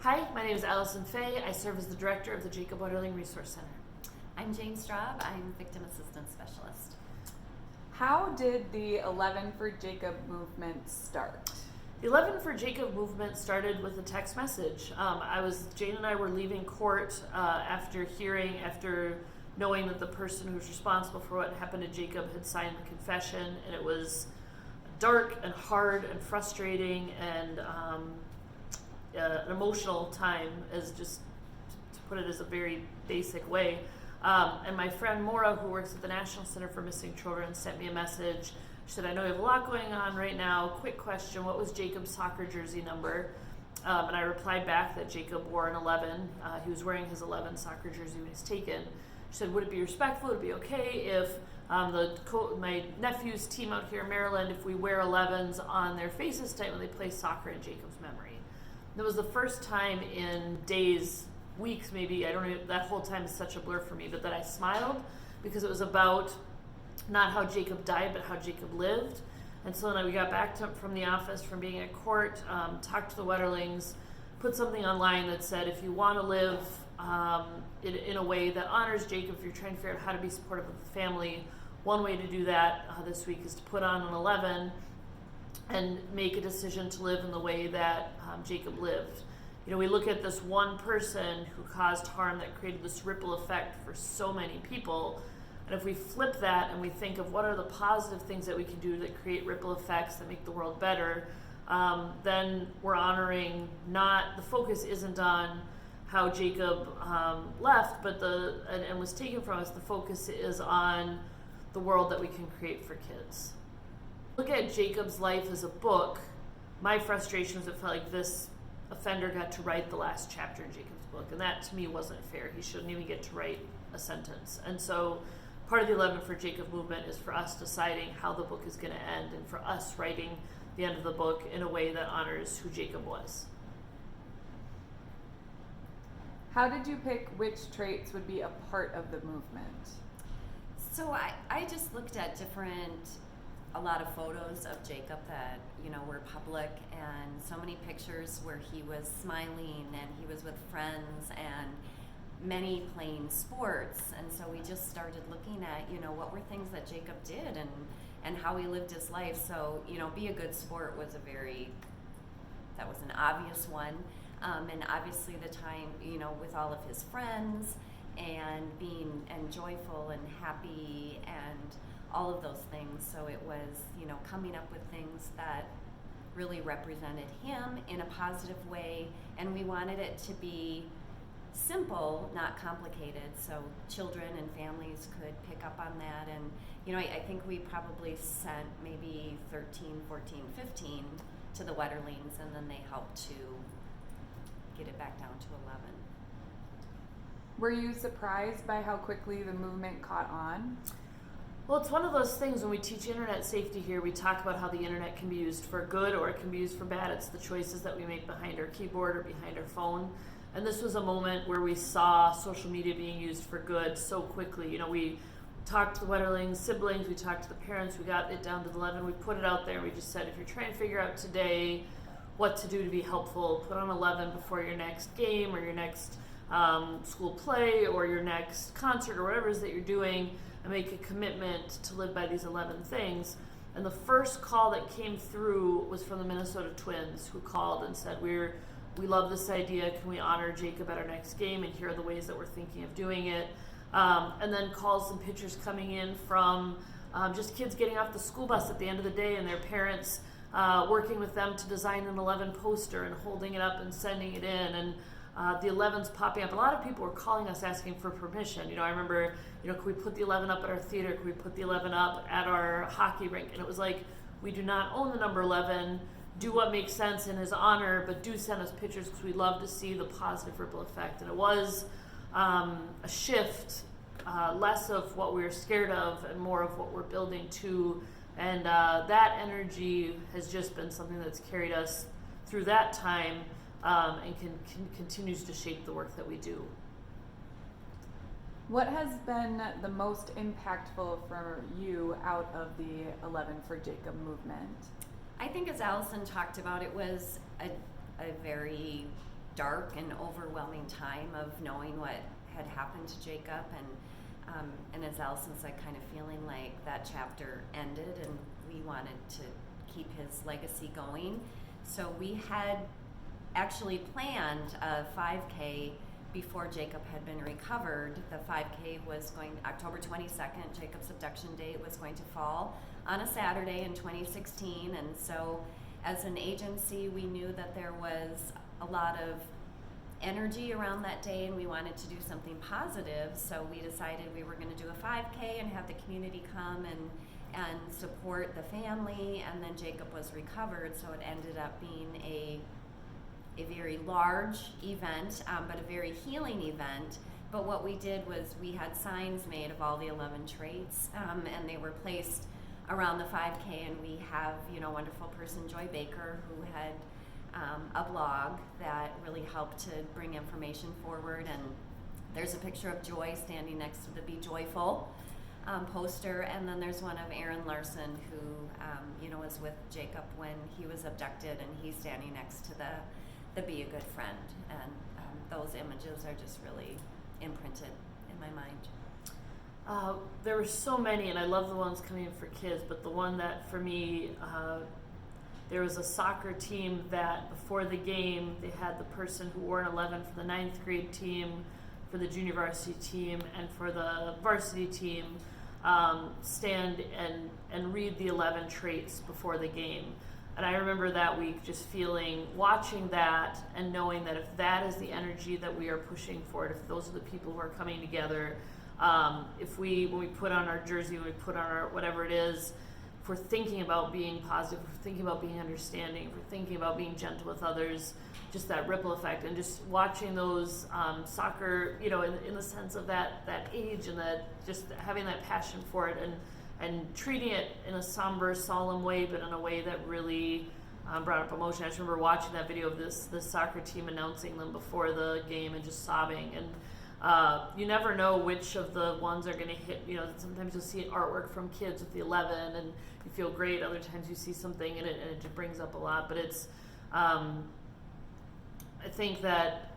Hi, my name is Alison Fay. I serve as the director of the Jacob Wetterling Resource Center. I'm Jane Straub. I'm Victim Assistance Specialist. How did the 11 for Jacob movement start? The 11 for Jacob movement started with a text message. Jane and I were leaving court after knowing that the person who was responsible for what happened to Jacob had signed the confession, and it was dark and hard and frustrating and an emotional time, as just to put it as a very basic way. And my friend Maura, who works at the National Center for Missing Children, sent me a message. She said, I know you have a lot going on right now. Quick question, what was Jacob's soccer jersey number? And I replied back that Jacob wore an 11. He was wearing his 11 soccer jersey when he was taken. She said, would it be respectful, would it be okay if my nephew's team out here in Maryland, if we wear 11s on their faces tonight when they play soccer in Jacob's memory? That was the first time in days, weeks maybe, I don't know, that whole time is such a blur for me, but that I smiled because it was about not how Jacob died, but how Jacob lived. And so then we got back from the office, from being at court, talked to the Wetterlings, put something online that said, if you want to live in a way that honors Jacob, if you're trying to figure out how to be supportive of the family, one way to do that this week is to put on an 11 and make a decision to live in the way that Jacob lived. You know, we look at this one person who caused harm that created this ripple effect for so many people. And if we flip that and we think of what are the positive things that we can do that create ripple effects that make the world better, then we're honoring the focus isn't on how Jacob left, but and was taken from us. The focus is on the world that we can create for kids. Look at Jacob's life as a book. My frustration was it felt like this offender got to write the last chapter in Jacob's book, and that to me wasn't fair. He shouldn't even get to write a sentence. And so part of the 11 for Jacob movement is for us deciding how the book is going to end, and for us writing the end of the book in a way that honors who Jacob was. How did you pick which traits would be a part of the movement? So I just looked at a lot of photos of Jacob that, were public, and so many pictures where he was smiling and he was with friends and many playing sports. And so we just started looking at, what were things that Jacob did and how he lived his life. So, be a good sport was that was an obvious one. And obviously the time, with all of his friends and and joyful and happy and all of those things. So it was, coming up with things that really represented him in a positive way, and we wanted it to be simple, not complicated, so children and families could pick up on that. And, I think we probably sent maybe 13, 14, 15 to the Wetterlings, and then they helped to get it back down to 11. Were you surprised by how quickly the movement caught on? Well, it's one of those things when we teach internet safety here, we talk about how the internet can be used for good or it can be used for bad. It's the choices that we make behind our keyboard or behind our phone. And this was a moment where we saw social media being used for good so quickly. We talked to the Wetterlings siblings, we talked to the parents, we got it down to 11, we put it out there, and we just said, if you're trying to figure out today what to do to be helpful, put on 11 before your next game or your next school play or your next concert or whatever it is that you're doing, and make a commitment to live by these 11 things. And the first call that came through was from the Minnesota Twins, who called and said, we love this idea, can we honor Jacob at our next game, and here are the ways that we're thinking of doing it. And then calls and pictures coming in from just kids getting off the school bus at the end of the day and their parents working with them to design an 11 poster and holding it up and sending it in, and the 11s popping up. A lot of people were calling us asking for permission. I remember, could we put the 11 up at our theater? Could we put the 11 up at our hockey rink? And it was like, we do not own the number 11. Do what makes sense in his honor, but do send us pictures because we love to see the positive ripple effect. And it was a shift, less of what we were scared of and more of what we're building to. And that energy has just been something that's carried us through that time and continues to shape the work that we do. What has been the most impactful for you out of the 11 for Jacob movement? I think, as Alison talked about, it was a very dark and overwhelming time of knowing what had happened to Jacob, and as Alison said, kind of feeling like that chapter ended, and we wanted to keep his legacy going. So we had actually planned a 5K before Jacob had been recovered. The 5K was going October 22nd. Jacob's abduction date was going to fall on a Saturday in 2016, and so as an agency, we knew that there was a lot of energy around that day, and we wanted to do something positive. So we decided we were going to do a 5K and have the community come and support the family. And then Jacob was recovered, so it ended up being a very large event, but a very healing event. But what we did was we had signs made of all the 11 traits, and they were placed around the 5K. And we have, wonderful person Joy Baker, who had a blog that really helped to bring information forward. And there's a picture of Joy standing next to the Be Joyful poster, and then there's one of Aaron Larson, who was with Jacob when he was abducted, and he's standing next to the Be a Good Friend. And those images are just really imprinted in my mind. There were so many, and I love the ones coming in for kids, but the one that for me, there was a soccer team that before the game, they had the person who wore an 11 for the 9th grade team, for the JWRC team, and for the varsity team stand and read the 11 traits before the game. And I remember that week just watching that and knowing that if that is the energy that we are pushing forward, if those are the people who are coming together, when we put on our jersey, when we put on our whatever it is, if we're thinking about being positive, if we're thinking about being understanding, if we're thinking about being gentle with others, just that ripple effect, and just watching those soccer, in the sense of that age, and that just having that passion for it, and treating it in a somber, solemn way, but in a way that really brought up emotion. I just remember watching that video of this soccer team announcing them before the game and just sobbing. And you never know which of the ones are going to hit. Sometimes you'll see artwork from kids with the 11 and you feel great. Other times you see something and it just brings up a lot. But it's, I think that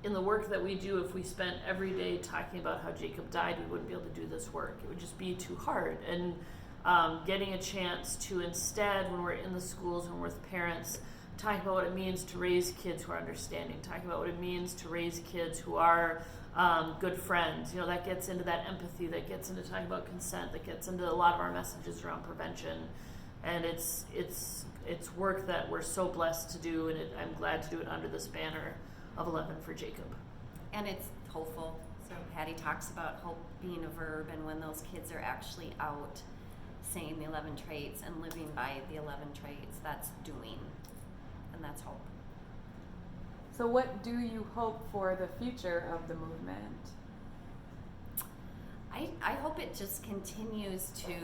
in the work that we do, if we spent every day talking about how Jacob died, we wouldn't be able to do this work. It would just be too hard. And getting a chance to instead, when we're in the schools and we're with parents, talking about what it means to raise kids who are understanding, talking about what it means to raise kids who are good friends. That gets into that empathy, that gets into talking about consent, that gets into a lot of our messages around prevention. And it's work that we're so blessed to do, and I'm glad to do it under this banner of 11 for Jacob. And it's hopeful. So Patty talks about hope being a verb, and when those kids are actually out saying the 11 traits and living by the 11 traits, that's doing, and that's hope. So what do you hope for the future of the movement? I hope it just continues to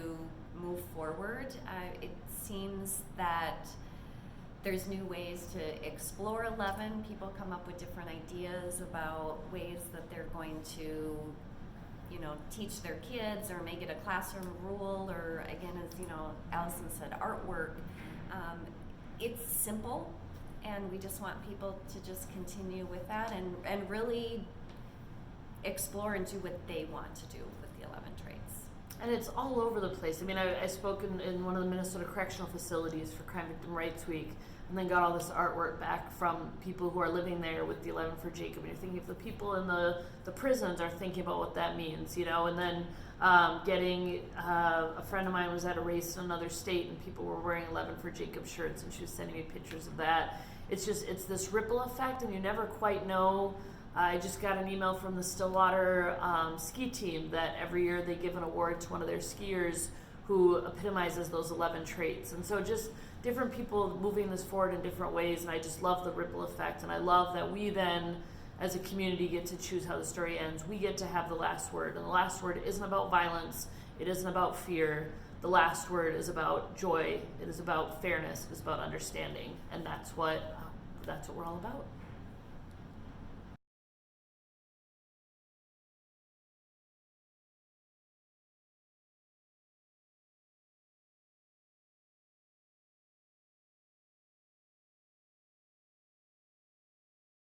move forward. It seems that there's new ways to explore 11. People come up with different ideas about ways that they're going to, teach their kids or make it a classroom rule, or again, as Alison said, artwork. It's simple, and we just want people to just continue with that and really explore and do what they want to do with the 11 traits. And it's all over the place. I mean, I spoke in one of the Minnesota correctional facilities for Crime Victim Rights Week, and then got all this artwork back from people who are living there with the 11 for Jacob. And you're thinking if the people in the prisons are thinking about what that means, and then getting a friend of mine was at a race in another state, and people were wearing 11 for Jacob shirts, and she was sending me pictures of that. It's this ripple effect, and you never quite know. I just got an email from the Stillwater ski team that every year they give an award to one of their skiers who epitomizes those 11 traits. And so just different people moving this forward in different ways, and I just love the ripple effect. And I love that we then, as a community, get to choose how the story ends. We get to have the last word, and the last word isn't about violence. It isn't about fear. The last word is about joy. It is about fairness. It is about understanding, and that's what we're all about.